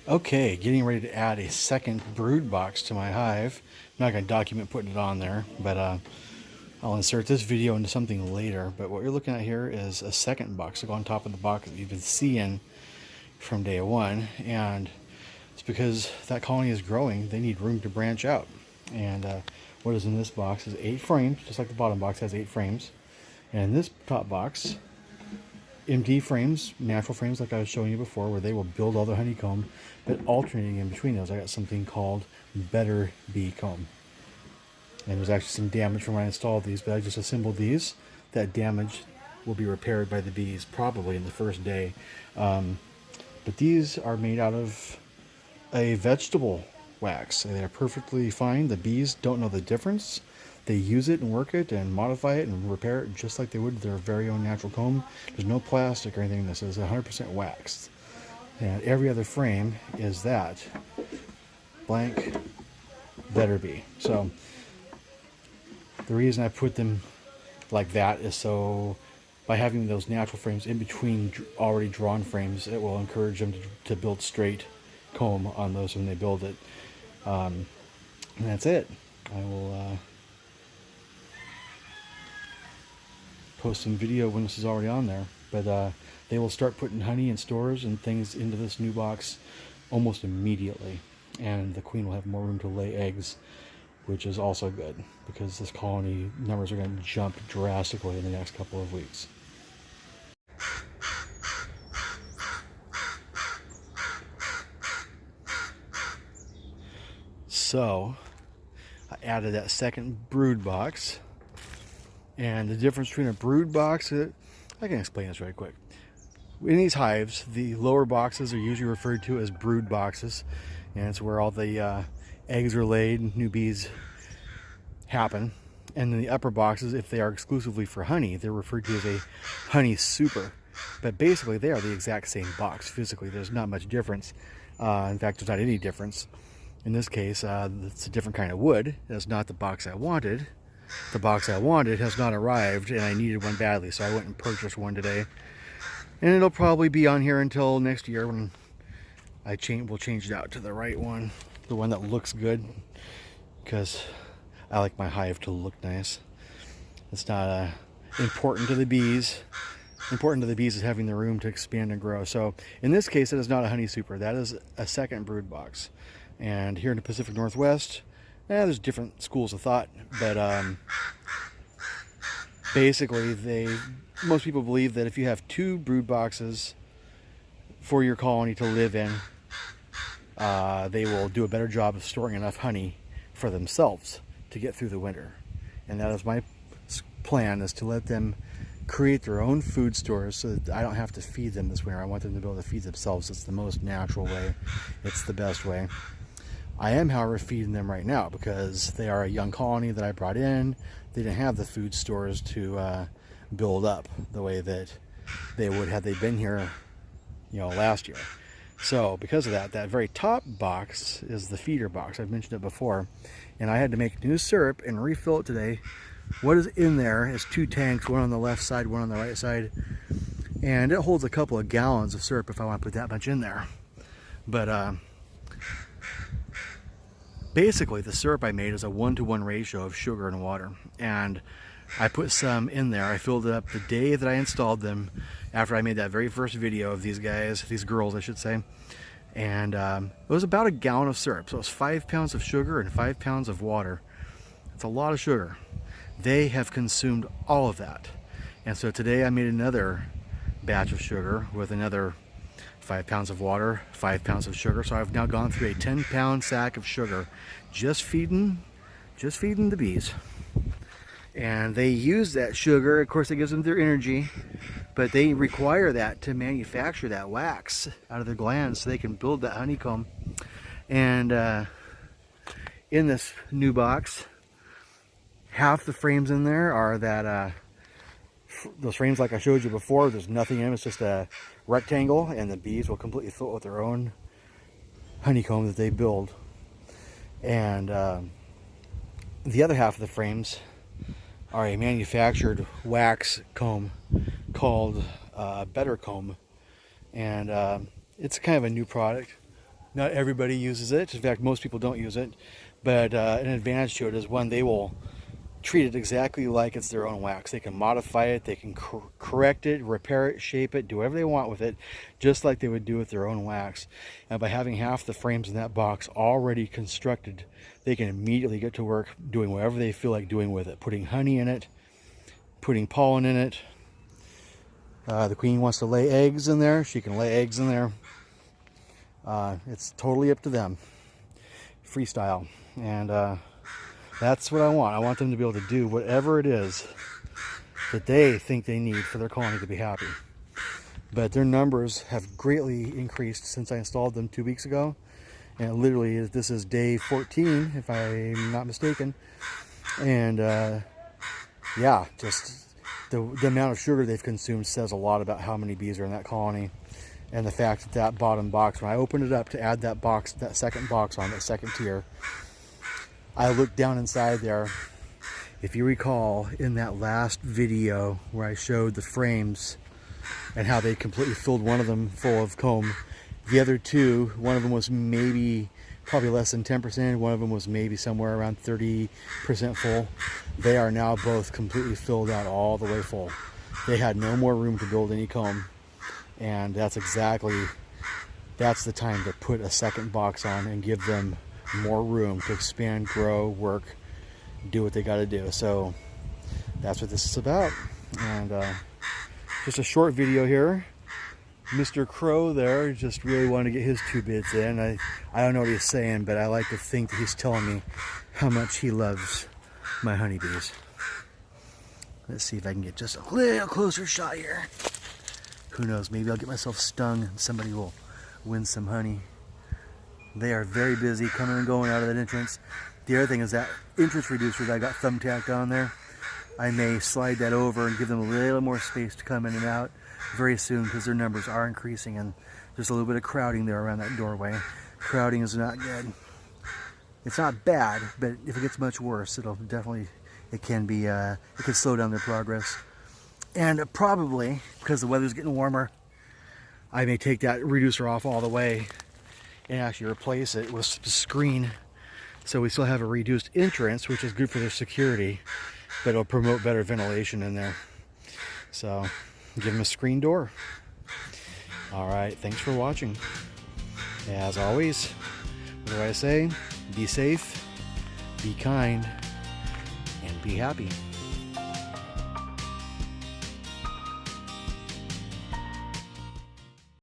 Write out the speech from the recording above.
Okay, getting ready to add a second brood box to my hive. I'm not going to document putting it on there, but I'll insert this video into something later. But what you're looking at here is a second box to go on top of the box that you've been seeing from day one. And it's because that colony is growing. They need room to branch out. And what is in this box is 8 frames, just like the bottom box has 8 frames. And in this top box, empty frames, natural frames like I was showing you before, where they will build all the honeycomb, but alternating in between those, I got something called Better Bee Comb. And there's actually some damage from when I installed these, but I just assembled these. That damage will be repaired by the bees probably in the first day. But these are made out of a vegetable wax. They're perfectly fine. The bees don't know the difference. They use it and work it and modify it and repair it just like they would their very own natural comb. There's no plastic or anything. This is 100% waxed. And every other frame is that blank Better Bee. So the reason I put them like that is so by having those natural frames in between already drawn frames, it will encourage them to build straight comb on those when they build it. And that's it. I will post some video when this is already on there, but they will start putting honey and stores and things into this new box almost immediately, and the queen will have more room to lay eggs, which is also good because this colony numbers are going to jump drastically in the next couple of weeks. So I added that second brood box. And the difference between a brood box, I can explain this right quick. In these hives, the lower boxes are usually referred to as brood boxes, and it's where all the eggs are laid, new bees happen. And in the upper boxes, if they are exclusively for honey, they're referred to as a honey super. But basically, they are the exact same box physically. There's not much difference. In fact, there's not any difference. In this case, it's a different kind of wood. That's not the box I wanted. The box I wanted has not arrived, and I needed one badly, so I went and purchased one today. And it'll probably be on here until next year when we'll change it out to the right one, the one that looks good, because I like my hive to look nice. It's not important to the bees. Important to the bees is having the room to expand and grow. So in this case, it is not a honey super. That is a second brood box. And here in the Pacific Northwest, there's different schools of thought, but basically most people believe that if you have 2 brood boxes for your colony to live in, they will do a better job of storing enough honey for themselves to get through the winter. And that is my plan, is to let them create their own food stores so that I don't have to feed them this winter. I want them to be able to feed themselves. It's the most natural way. It's the best way. I am, however, feeding them right now because they are a young colony that I brought in. They didn't have the food stores to build up the way that they would had they been here, last year. So because of that, that very top box is the feeder box. I've mentioned it before, and I had to make new syrup and refill it today. What is in there is 2 tanks, one on the left side, one on the right side, and it holds a couple of gallons of syrup if I want to put that much in there. But basically, the syrup I made is a 1-to-1 ratio of sugar and water, and I put some in there. I filled it up the day that I installed them after I made that very first video of these girls I should say, and it was about a gallon of syrup. So it was 5 pounds of sugar and 5 pounds of water. It's a lot of sugar. They have consumed all of that, and so today I made another batch of sugar with another 5 pounds of water, 5 pounds of sugar. So I've now gone through a 10-pound sack of sugar just feeding the bees. And they use that sugar, of course it gives them their energy, but they require that to manufacture that wax out of their glands so they can build that honeycomb. And in this new box, half the frames in there are that those frames like I showed you before. There's nothing in them, it's just a rectangle, and the bees will completely fill it with their own honeycomb that they build. And the other half of the frames are a manufactured wax comb called Better Comb, and it's kind of a new product. Not everybody uses it. In fact, most people don't use it. But an advantage to it is one, they will treat it exactly like it's their own wax. They can modify it, they can correct it, repair it, shape it, do whatever they want with it, just like they would do with their own wax. And by having half the frames in that box already constructed, they can immediately get to work doing whatever they feel like doing with it. Putting honey in it, putting pollen in it. The queen wants to lay eggs in there, she can lay eggs in there. It's totally up to them. Freestyle. And that's what I want. I want them to be able to do whatever it is that they think they need for their colony to be happy. But their numbers have greatly increased since I installed them 2 weeks ago. And literally, this is day 14, if I'm not mistaken. And yeah, just the amount of sugar they've consumed says a lot about how many bees are in that colony. And the fact that that bottom box, when I opened it up to add that box, that second box on, that second tier, I looked down inside there. If you recall, in that last video where I showed the frames and how they completely filled one of them full of comb, the other two, one of them was maybe probably less than 10%, one of them was maybe somewhere around 30% full. They are now both completely filled out all the way full. They had no more room to build any comb, and that's the time to put a second box on and give them more room to expand, grow, work, do what they got to do. So that's what this is about. And just a short video here. Mr. Crow there just really wanted to get his 2 bits in. I don't know what he's saying, but I like to think that he's telling me how much he loves my honeybees. Let's see if I can get just a little closer shot here. Who knows, maybe I'll get myself stung and somebody will win some honey. They are very busy coming and going out of that entrance. The other thing is that entrance reducer that I got thumbtacked on there, I may slide that over and give them a little more space to come in and out very soon, because their numbers are increasing and there's a little bit of crowding there around that doorway. Crowding is not good. It's not bad, but if it gets much worse, it can slow down their progress. And probably, because the weather's getting warmer, I may take that reducer off all the way and actually replace it with a screen, so we still have a reduced entrance, which is good for their security, but it'll promote better ventilation in there. So give them a screen door. All right, thanks for watching. As always, what do I say? Be safe, be kind, and be happy.